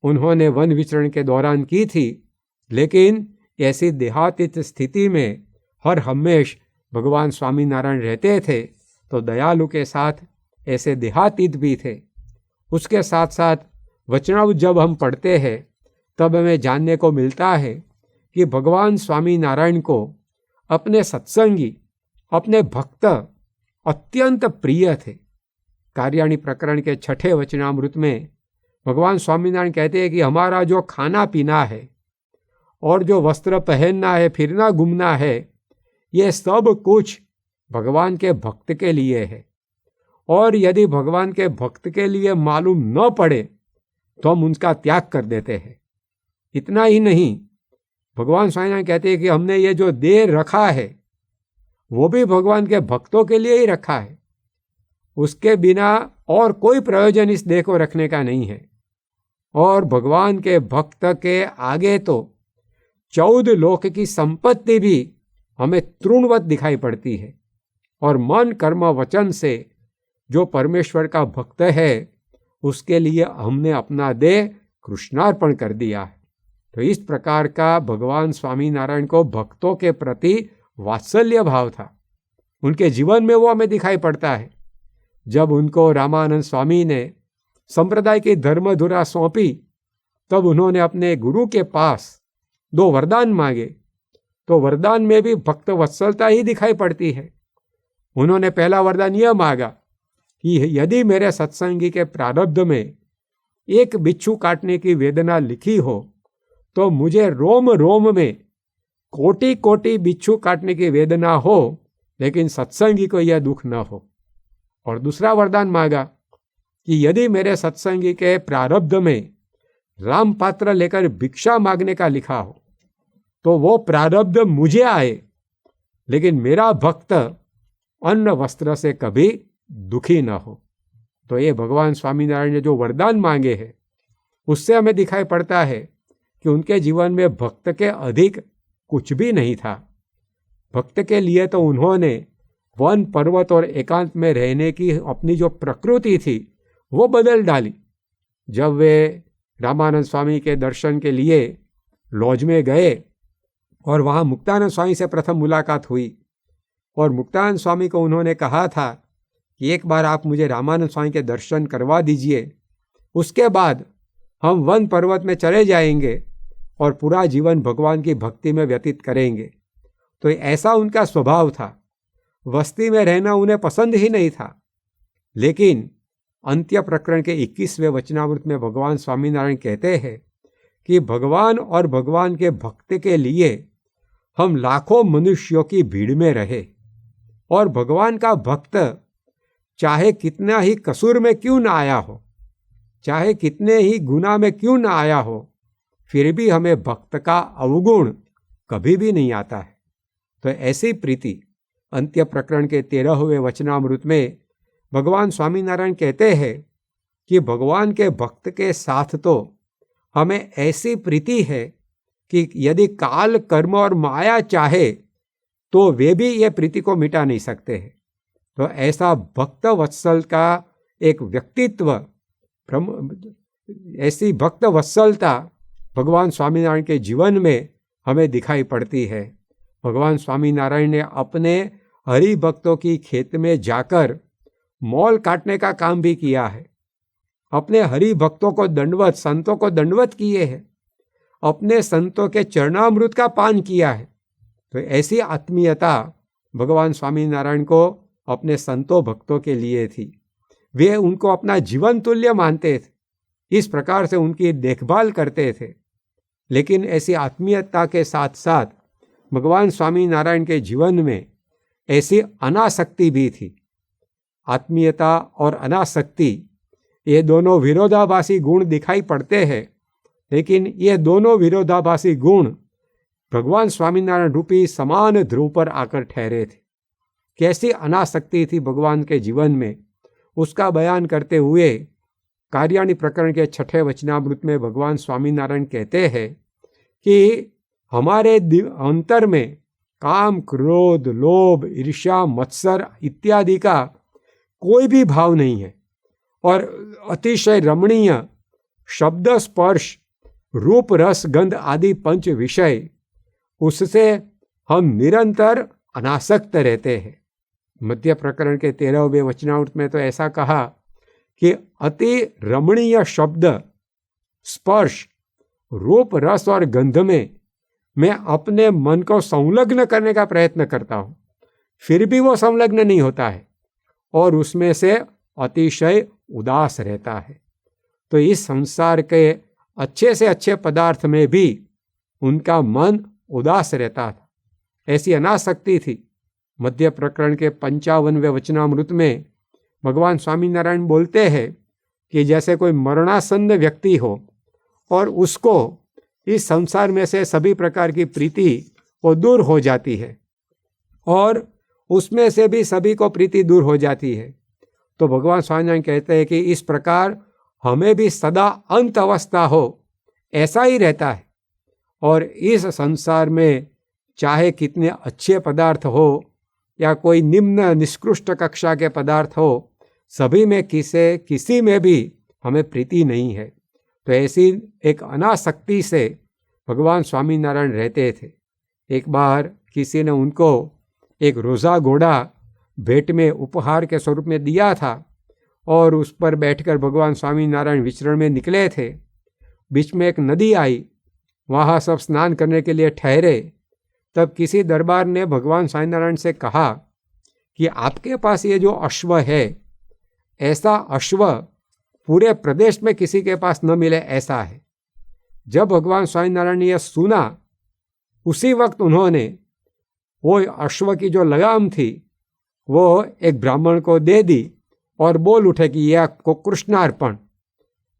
उन्होंने वन विचरण के दौरान की थी। लेकिन ऐसी देहातीत स्थिति में हर हमेश भगवान स्वामीनारायण रहते थे तो दयालु के साथ ऐसे देहातीत भी थे। उसके साथ साथ वचनामृत जब हम पढ़ते हैं तब हमें जानने को मिलता है कि भगवान स्वामीनारायण को अपने सत्संगी, अपने भक्त अत्यंत प्रिय थे। कार्याणी प्रकरण के 6ठे वचनामृत में भगवान स्वामीनारायण कहते हैं कि हमारा जो खाना पीना है और जो वस्त्र पहनना है, फिरना घूमना है, ये सब कुछ भगवान के भक्त के लिए है। और यदि भगवान के भक्त के लिए मालूम न पड़े तो हम उनका त्याग कर देते हैं। इतना ही नहीं, भगवान स्वामीनारायण कहते हैं कि हमने ये जो देह रखा है वो भी भगवान के भक्तों के लिए ही रखा है। उसके बिना और कोई प्रयोजन इस देह को रखने का नहीं है। और भगवान के भक्त के आगे तो 14 लोक की संपत्ति भी हमें तृणवत दिखाई पड़ती है। और मन कर्म वचन से जो परमेश्वर का भक्त है उसके लिए हमने अपना देह कृष्णार्पण कर दिया है। तो इस प्रकार का भगवान स्वामीनारायण को भक्तों के प्रति वात्सल्य भाव था। उनके जीवन में वो हमें दिखाई पड़ता है। जब उनको रामानंद स्वामी ने संप्रदाय की धर्मधुरा सौंपी तब उन्होंने अपने गुरु के पास 2 वरदान मांगे। तो वरदान में भी भक्त वत्सलता ही दिखाई पड़ती है। उन्होंने पहला वरदान यह मांगा कि यदि मेरे सत्संगी के प्रारब्ध में एक बिच्छू काटने की वेदना लिखी हो तो मुझे रोम रोम में कोटि कोटि बिच्छू काटने की वेदना हो, लेकिन सत्संगी को यह दुख न हो। और दूसरा वरदान मांगा कि यदि मेरे सत्संगी के प्रारब्ध में राम पात्र लेकर भिक्षा मांगने का लिखा हो तो वो प्रारब्ध मुझे आए, लेकिन मेरा भक्त अन्न वस्त्र से कभी दुखी न हो। तो ये भगवान स्वामीनारायण ने जो वरदान मांगे हैं उससे हमें दिखाई पड़ता है कि उनके जीवन में भक्त के अधिक कुछ भी नहीं था। भक्त के लिए तो उन्होंने वन पर्वत और एकांत में रहने की अपनी जो प्रकृति थी वो बदल डाली। जब वे रामानंद स्वामी के दर्शन के लिए लॉज में गए और वहाँ मुक्तानंद स्वामी से प्रथम मुलाकात हुई और मुक्तानंद स्वामी को उन्होंने कहा था कि एक बार आप मुझे रामानंद स्वामी के दर्शन करवा दीजिए, उसके बाद हम वन पर्वत में चले जाएंगे और पूरा जीवन भगवान की भक्ति में व्यतीत करेंगे। तो ऐसा उनका स्वभाव था। बस्ती में रहना उन्हें पसंद ही नहीं था। लेकिन अंत्य प्रकरण के 21वें वचनामृत में भगवान स्वामीनारायण कहते हैं कि भगवान और भगवान के भक्त के लिए हम लाखों मनुष्यों की भीड़ में रहे और भगवान का भक्त चाहे कितना ही कसूर में क्यों ना आया हो, चाहे कितने ही गुनाह में क्यों ना आया हो, फिर भी हमें भक्त का अवगुण कभी भी नहीं आता है। तो ऐसी प्रीति अंत्य प्रकरण के 13वें वचनामृत में भगवान स्वामीनारायण कहते हैं कि भगवान के भक्त के साथ तो हमें ऐसी प्रीति है कि यदि काल कर्म और माया चाहे तो वे भी ये प्रीति को मिटा नहीं सकते हैं। तो ऐसा भक्त वत्सल का एक व्यक्तित्व, ऐसी भक्त वत्सलता भगवान स्वामीनारायण के जीवन में हमें दिखाई पड़ती है। भगवान स्वामीनारायण ने अपने हरि भक्तों की खेत में जाकर मॉल काटने का काम भी किया है। अपने हरि भक्तों को दंडवत, संतों को दंडवत किए हैं। अपने संतों के चरणामृत का पान किया है। तो ऐसी आत्मीयता भगवान स्वामीनारायण को अपने संतों भक्तों के लिए थी। वे उनको अपना जीवन तुल्य मानते थे, इस प्रकार से उनकी देखभाल करते थे। लेकिन ऐसी आत्मीयता के साथ साथ भगवान स्वामीनारायण के जीवन में ऐसी अनासक्ति भी थी। आत्मीयता और अनासक्ति ये दोनों विरोधाभासी गुण दिखाई पड़ते हैं, लेकिन ये दोनों विरोधाभासी गुण भगवान स्वामीनारायण रूपी समान ध्रुव पर आकर ठहरे थे। कैसी अनासक्ति थी भगवान के जीवन में, उसका बयान करते हुए कार्याणी प्रकरण के 6ठे वचनामृत में भगवान स्वामीनारायण कहते हैं कि हमारे अंतर में काम, क्रोध, लोभ, ईर्ष्या, मत्सर इत्यादि का कोई भी भाव नहीं है और अतिशय रमणीय शब्द, स्पर्श, रूप, रस, गंध आदि पंच विषय, उससे हम निरंतर अनासक्त रहते हैं। मध्य प्रकरण के 13वें वचनामृत में तो ऐसा कहा कि अति रमणीय शब्द, स्पर्श, रूप, रस और गंध में मैं अपने मन को संलग्न करने का प्रयत्न करता हूँ, फिर भी वो संलग्न नहीं होता है और उसमें से अतिशय उदास रहता है। तो इस संसार के अच्छे से अच्छे पदार्थ में भी उनका मन उदास रहता था। ऐसी अनासक्ति थी। मध्य प्रकरण के 55वें वचनामृत में भगवान स्वामीनारायण बोलते हैं कि जैसे कोई मरणासन्न व्यक्ति हो और उसको इस संसार में से सभी प्रकार की प्रीति वो दूर हो जाती है और उसमें से भी सभी को प्रीति दूर हो जाती है, तो भगवान स्वामीनारायण कहते हैं कि इस प्रकार हमें भी सदा अंत अवस्था हो ऐसा ही रहता है। और इस संसार में चाहे कितने अच्छे पदार्थ हो या कोई निम्न निष्कृष्ट कक्षा के पदार्थ हो, सभी में किसी में भी हमें प्रीति नहीं है। तो ऐसी एक अनासक्ति से भगवान स्वामीनारायण रहते थे। एक बार किसी ने उनको एक रोज़ा घोड़ा भेंट में उपहार के स्वरूप में दिया था और उस पर बैठकर भगवान स्वामीनारायण विचरण में निकले थे। बीच में एक नदी आई, वहाँ सब स्नान करने के लिए ठहरे। तब किसी दरबार ने भगवान स्वामीनारायण से कहा कि आपके पास ये जो अश्व है, ऐसा अश्व पूरे प्रदेश में किसी के पास न मिले ऐसा है। जब भगवान स्वामीनारायण ने यह सुना, उसी वक्त उन्होंने वो अश्व की जो लगाम थी वो एक ब्राह्मण को दे दी और बोल उठे कि यह को कृष्णार्पण।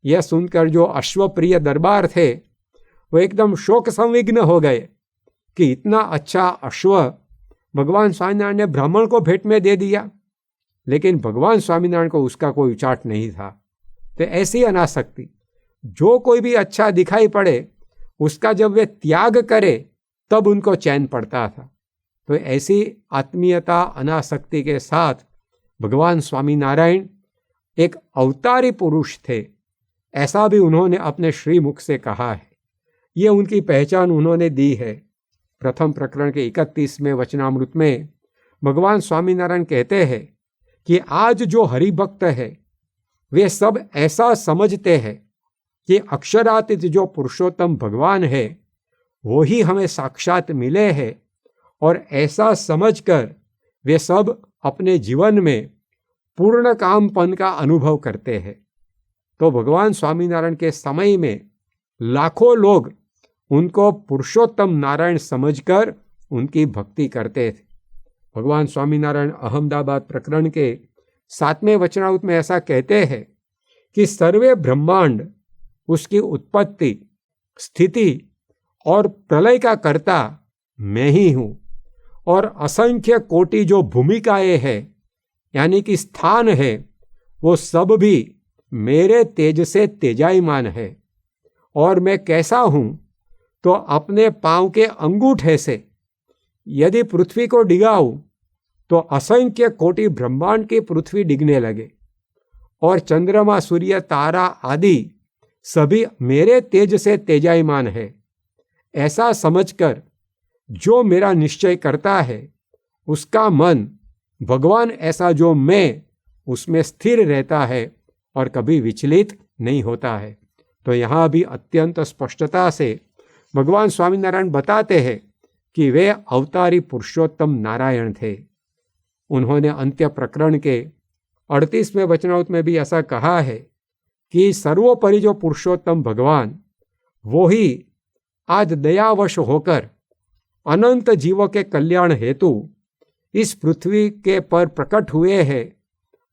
यह सुनकर जो अश्वप्रिय दरबार थे वो एकदम शोक संविग्न हो गए कि इतना अच्छा अश्व भगवान स्वामीनारायण ने ब्राह्मण को भेंट में दे दिया, लेकिन भगवान स्वामीनारायण को उसका कोई उचाट नहीं था। तो ऐसी अनासक्ति, जो कोई भी अच्छा दिखाई पड़े उसका जब वे त्याग करे तब उनको चैन पड़ता था। तो ऐसी आत्मीयता, अनासक्ति के साथ भगवान स्वामीनारायण एक अवतारी पुरुष थे, ऐसा भी उन्होंने अपने श्रीमुख से कहा है। ये उनकी पहचान उन्होंने दी है। प्रथम प्रकरण के 31वें वचनामृत में भगवान स्वामीनारायण कहते हैं कि आज जो हरिभक्त है वे सब ऐसा समझते हैं कि अक्षरातीत जो पुरुषोत्तम भगवान है वो ही हमें साक्षात मिले हैं, और ऐसा समझकर वे सब अपने जीवन में पूर्ण कामपन का अनुभव करते हैं। तो भगवान स्वामीनारायण के समय में लाखों लोग उनको पुरुषोत्तम नारायण समझकर उनकी भक्ति करते थे। भगवान स्वामीनारायण अहमदाबाद प्रकरण के 7वें वचनामृत में ऐसा कहते हैं कि सर्वे ब्रह्मांड, उसकी उत्पत्ति, स्थिति और प्रलय का कर्ता मैं ही हूँ, और असंख्य कोटि जो भूमिकाएं हैं यानी कि स्थान है वो सब भी मेरे तेज से तेजायमान है। और मैं कैसा हूँ तो अपने पांव के अंगूठे से यदि पृथ्वी को डिगाऊं तो असंख्य कोटि ब्रह्मांड की पृथ्वी डिगने लगे, और चंद्रमा, सूर्य, तारा आदि सभी मेरे तेज से तेजायमान है। ऐसा समझकर जो मेरा निश्चय करता है उसका मन भगवान ऐसा जो मैं उसमें स्थिर रहता है और कभी विचलित नहीं होता है। तो यहाँ भी अत्यंत स्पष्टता से भगवान स्वामीनारायण बताते हैं कि वे अवतारी पुरुषोत्तम नारायण थे। उन्होंने अंत्य प्रकरण के 38वें वचनामृत में भी ऐसा कहा है कि सर्वोपरि जो पुरुषोत्तम भगवान वो ही आज दयावश होकर अनंत जीवों के कल्याण हेतु इस पृथ्वी के पर प्रकट हुए हैं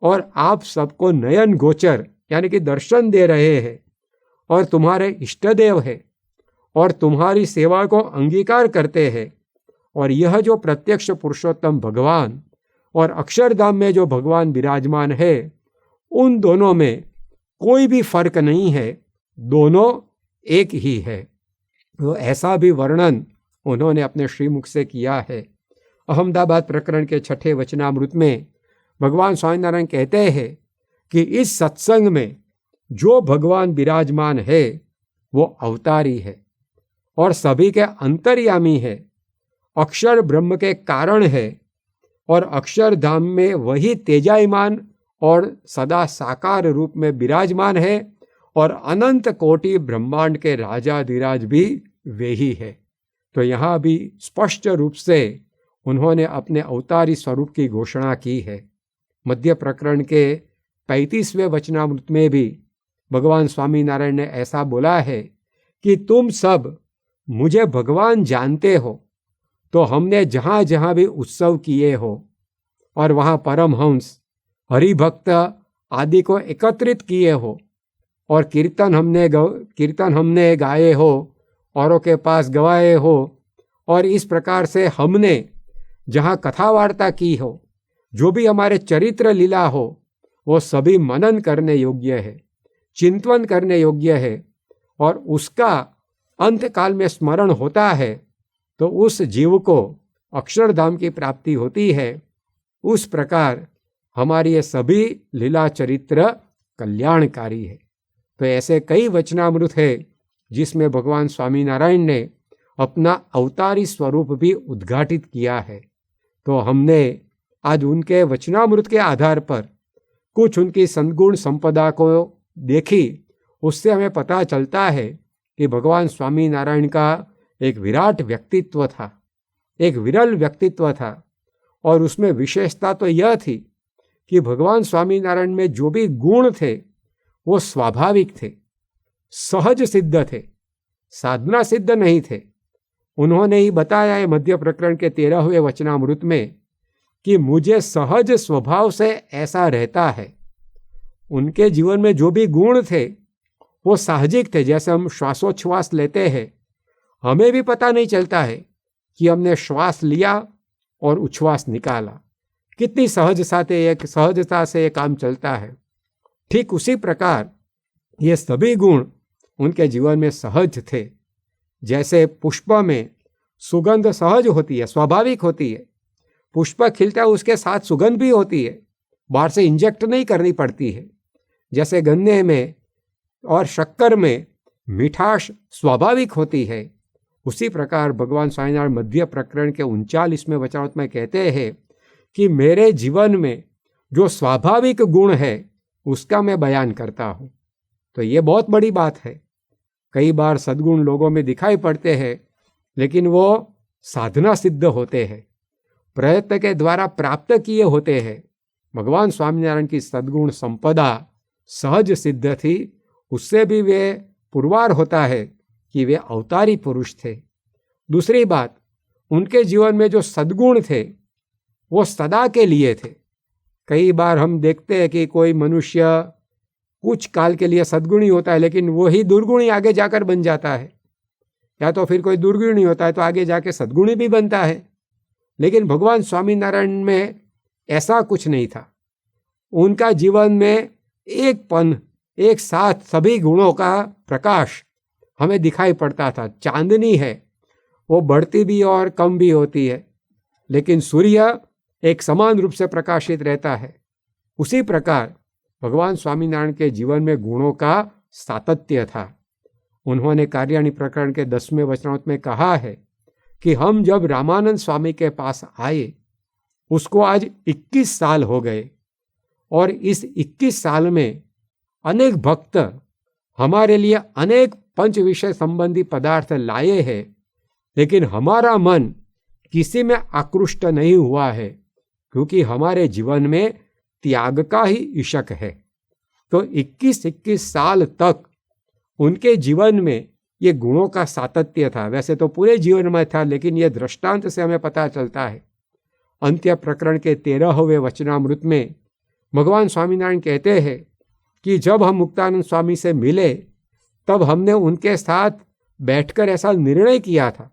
और आप सबको नयन गोचर यानी कि दर्शन दे रहे हैं, और तुम्हारे इष्टदेव है और तुम्हारी सेवा को अंगीकार करते हैं। और यह जो प्रत्यक्ष पुरुषोत्तम भगवान और अक्षरधाम में जो भगवान विराजमान है, उन दोनों में कोई भी फर्क नहीं है, दोनों एक ही है। तो ऐसा भी वर्णन उन्होंने अपने श्रीमुख से किया है। अहमदाबाद प्रकरण के 6ठे वचनामृत में भगवान स्वामीनारायण कहते हैं कि इस सत्संग में जो भगवान विराजमान है वो अवतारी है और सभी के अंतर्यामी है, अक्षर ब्रह्म के कारण है और अक्षरधाम में वही तेजायमान और सदा साकार रूप में विराजमान है और अनंत कोटि ब्रह्मांड के राजाधिराज भी वे ही है। तो यहाँ भी स्पष्ट रूप से उन्होंने अपने अवतारी स्वरूप की घोषणा की है। मध्य प्रकरण के 35वें वचनामृत में भी भगवान स्वामीनारायण ने ऐसा बोला है कि तुम सब मुझे भगवान जानते हो, तो हमने जहाँ जहाँ भी उत्सव किए हो और वहाँ परमहंस हरिभक्त आदि को एकत्रित किए हो और कीर्तन हमने गाए हो, औरों के पास गवाए हो, और इस प्रकार से हमने जहाँ कथा वार्ता की हो, जो भी हमारे चरित्र लीला हो, वो सभी मनन करने योग्य है, चिंतन करने योग्य है, और उसका अंत काल में स्मरण होता है तो उस जीव को अक्षरधाम की प्राप्ति होती है। उस प्रकार हमारी ये सभी लीला चरित्र कल्याणकारी है। तो ऐसे कई वचनामृत है जिसमें भगवान स्वामीनारायण ने अपना अवतारी स्वरूप भी उद्घाटित किया है। तो हमने आज उनके वचनामृत के आधार पर कुछ उनकी सद्गुण संपदा को देखी। उससे हमें पता चलता है कि भगवान स्वामीनारायण का एक विराट व्यक्तित्व था, एक विरल व्यक्तित्व था, और उसमें विशेषता तो यह थी कि भगवान स्वामीनारायण में जो भी गुण थे वो स्वाभाविक थे, सहज सिद्ध थे, साधना सिद्ध नहीं थे। उन्होंने ही बताया है मध्य प्रकरण के 13वें वचनामृत में कि मुझे सहज स्वभाव से ऐसा रहता है। उनके जीवन में जो भी गुण थे वो साहजिक थे। जैसे हम श्वासोच्छ्वास लेते हैं, हमें भी पता नहीं चलता है कि हमने श्वास लिया और उच्छ्वास निकाला, कितनी सहजता से ये काम चलता है। ठीक उसी प्रकार ये सभी गुण उनके जीवन में सहज थे। जैसे पुष्प में सुगंध सहज होती है, स्वाभाविक होती है। पुष्प खिलता है, उसके साथ सुगंध भी होती है, बाहर से इंजेक्ट नहीं करनी पड़ती है। जैसे गन्ने में और शक्कर में मिठास स्वाभाविक होती है, उसी प्रकार भगवान स्वामीनारायण मध्य प्रकरण के 39वें वचनामृत में कहते हैं कि मेरे जीवन में जो स्वाभाविक गुण है उसका मैं बयान करता हूँ। तो ये बहुत बड़ी बात है। कई बार सद्गुण लोगों में दिखाई पड़ते हैं, लेकिन वो साधना सिद्ध होते हैं, प्रयत्न के द्वारा प्राप्त किए होते हैं। भगवान स्वामीनारायण की सद्गुण संपदा सहज सिद्ध थी। उससे भी वे पुरवार होता है कि वे अवतारी पुरुष थे। दूसरी बात, उनके जीवन में जो सद्गुण थे वो सदा के लिए थे। कई बार हम देखते हैं कि कोई मनुष्य कुछ काल के लिए सद्गुणी होता है, लेकिन वही दुर्गुणी आगे जाकर बन जाता है, या तो फिर कोई दुर्गुणी होता है तो आगे जाके सद्गुणी भी बनता है। लेकिन भगवान स्वामीनारायण में ऐसा कुछ नहीं था। उनका जीवन में एक साथ सभी गुणों का प्रकाश हमें दिखाई पड़ता था। चांदनी है, वो बढ़ती भी और कम भी होती है, लेकिन सूर्य एक समान रूप से प्रकाशित रहता है। उसी प्रकार भगवान स्वामीनारायण के जीवन में गुणों का सातत्य था। उन्होंने कार्याणी प्रकरण के 10वें वचनामृत में कहा है कि हम जब रामानंद स्वामी के पास आए, उसको आज 21 साल हो गए, और इस 21 साल में अनेक भक्त हमारे लिए अनेक पंच विषय संबंधी पदार्थ लाए हैं, लेकिन हमारा मन किसी में आकृष्ट नहीं हुआ है, क्योंकि हमारे जीवन में त्याग का ही इशक है। तो 21 साल तक उनके जीवन में ये गुणों का सातत्य था। वैसे तो पूरे जीवन में था, लेकिन ये दृष्टांत से हमें पता चलता है। अंत्य प्रकरण के 13वें वचनामृत में भगवान स्वामीनारायण कहते हैं कि जब हम मुक्तानंद स्वामी से मिले, तब हमने उनके साथ बैठकर ऐसा निर्णय किया था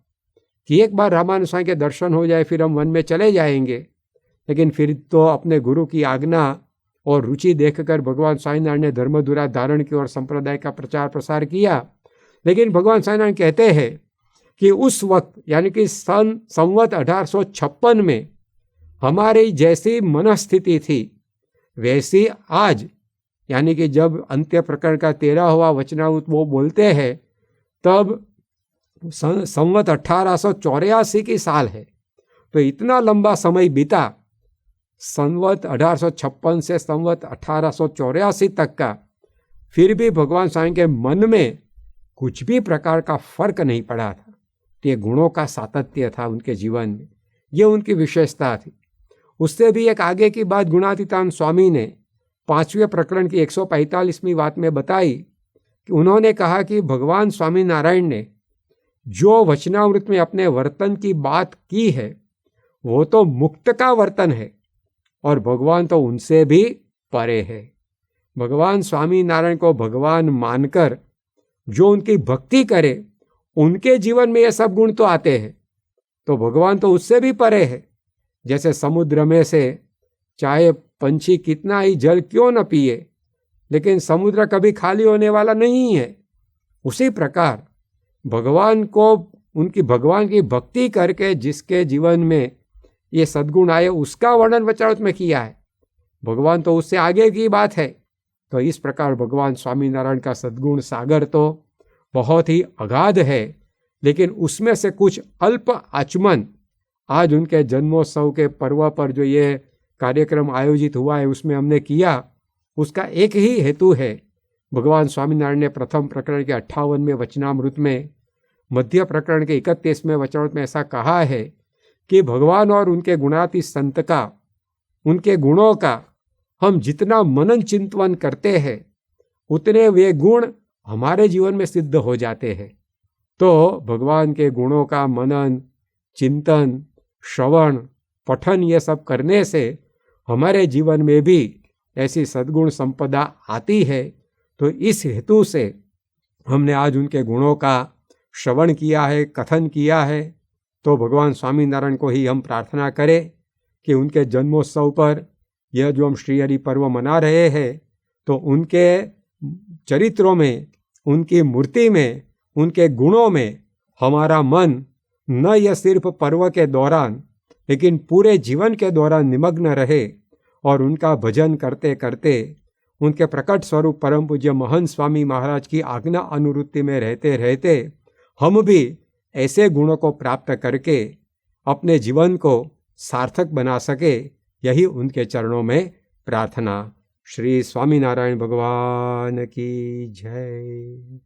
कि एक बार रामानंद स्वामी के दर्शन हो जाए, फिर हम वन में चले जाएंगे। लेकिन फिर तो अपने गुरु की आज्ञा और रुचि देखकर भगवान स्वामीनारायण ने धर्मधुरा धारण की और संप्रदाय का प्रचार प्रसार किया। लेकिन भगवान स्वामीनारायण कहते हैं कि उस वक्त, यानी कि संवत 1856 में हमारी जैसी मनस्थिति थी, वैसी आज, यानी कि जब अंत्य प्रकरण का 13वां वचनामृत वो बोलते हैं, तब संवत 1884 की साल है, तो इतना लंबा समय बीता, संवत 1856 से संवत 1884 तक का, फिर भी भगवान स्वामी के मन में कुछ भी प्रकार का फर्क नहीं पड़ा था। ये गुणों का सातत्य था उनके जीवन में, ये उनकी विशेषता थी। उससे भी एक आगे की बात गुणातीतानंद स्वामी ने 5वें प्रकरण की 145वीं बात में बताई कि उन्होंने कहा कि भगवान स्वामी नारायण ने जो वचनामृत में अपने वर्तन की बात की है वो तो मुक्त का वर्तन है, और भगवान तो उनसे भी परे है। भगवान स्वामी नारायण को भगवान मानकर जो उनकी भक्ति करे, उनके जीवन में ये सब गुण तो आते हैं, तो भगवान तो उससे भी परे है। जैसे समुद्र में से चाहे पंछी कितना ही जल क्यों न पिए, लेकिन समुद्र कभी खाली होने वाला नहीं है, उसी प्रकार भगवान को, उनकी भगवान की भक्ति करके जिसके जीवन में ये सद्गुण आए, उसका वर्णन वचनामृत में किया है। भगवान तो उससे आगे की बात है। तो इस प्रकार भगवान स्वामीनारायण का सद्गुण सागर तो बहुत ही अगाध है, लेकिन उसमें से कुछ अल्प आचमन आज उनके जन्मोत्सव के पर्व पर जो ये कार्यक्रम आयोजित हुआ है उसमें हमने किया। उसका एक ही हेतु है। भगवान स्वामीनारायण ने प्रथम प्रकरण के 58वें वचनामृत में, मध्य प्रकरण के 31वें वचनामृत में ऐसा कहा है कि भगवान और उनके गुणातीत संत का, उनके गुणों का हम जितना मनन चिंतन करते हैं उतने वे गुण हमारे जीवन में सिद्ध हो जाते हैं। तो भगवान के गुणों का मनन, चिंतन, श्रवण, पठन ये सब करने से हमारे जीवन में भी ऐसी सद्गुण संपदा आती है। तो इस हेतु से हमने आज उनके गुणों का श्रवण किया है, कथन किया है। तो भगवान स्वामीनारायण को ही हम प्रार्थना करें कि उनके जन्मोत्सव पर यह जो हम श्रीहरि पर्व मना रहे हैं, तो उनके चरित्रों में, उनकी मूर्ति में, उनके गुणों में हमारा मन न यह सिर्फ पर्व के दौरान लेकिन पूरे जीवन के दौरान निमग्न रहे, और उनका भजन करते करते उनके प्रकट स्वरूप परम पूज्य महंत स्वामी महाराज की आज्ञा अनुवृत्ति में रहते रहते हम भी ऐसे गुणों को प्राप्त करके अपने जीवन को सार्थक बना सके, यही उनके चरणों में प्रार्थना। श्री स्वामीनारायण भगवान की जय।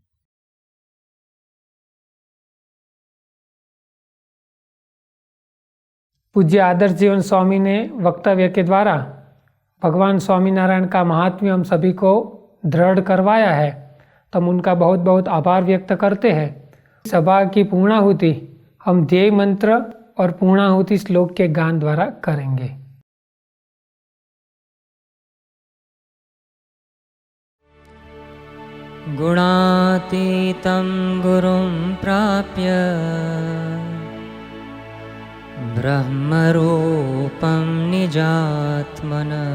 पूज्य आदर्श जीवन स्वामी ने वक्तव्य के द्वारा भगवान स्वामीनारायण का महात्म्य हम सभी को दृढ़ करवाया है, तो हम उनका बहुत बहुत आभार व्यक्त करते हैं। सभा की पूर्णाहुति हम ध्येय मंत्र और पूर्णाहुति श्लोक के गान द्वारा करेंगे। गुणातीतं गुरुं प्राप्य ब्रह्मरूपं निजात्मनः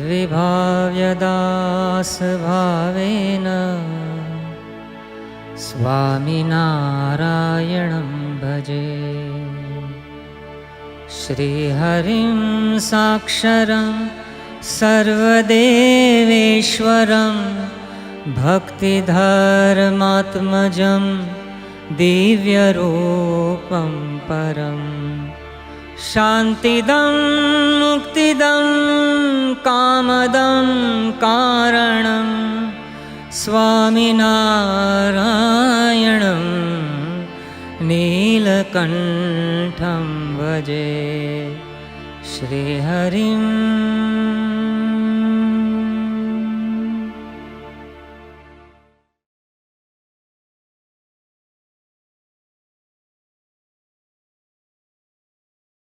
विभाव्य दासभावेन स्वामिनारायणं भजे। श्रीहरिं साक्षरं सर्वदेवेश्वरं भक्तिधर्मात्मजं दिव्यरूपं परं शान्तिदं मुक्तिदं कामदं कारणं स्वामिनारायणं नीलकण्ठं भजे। श्रीहरिं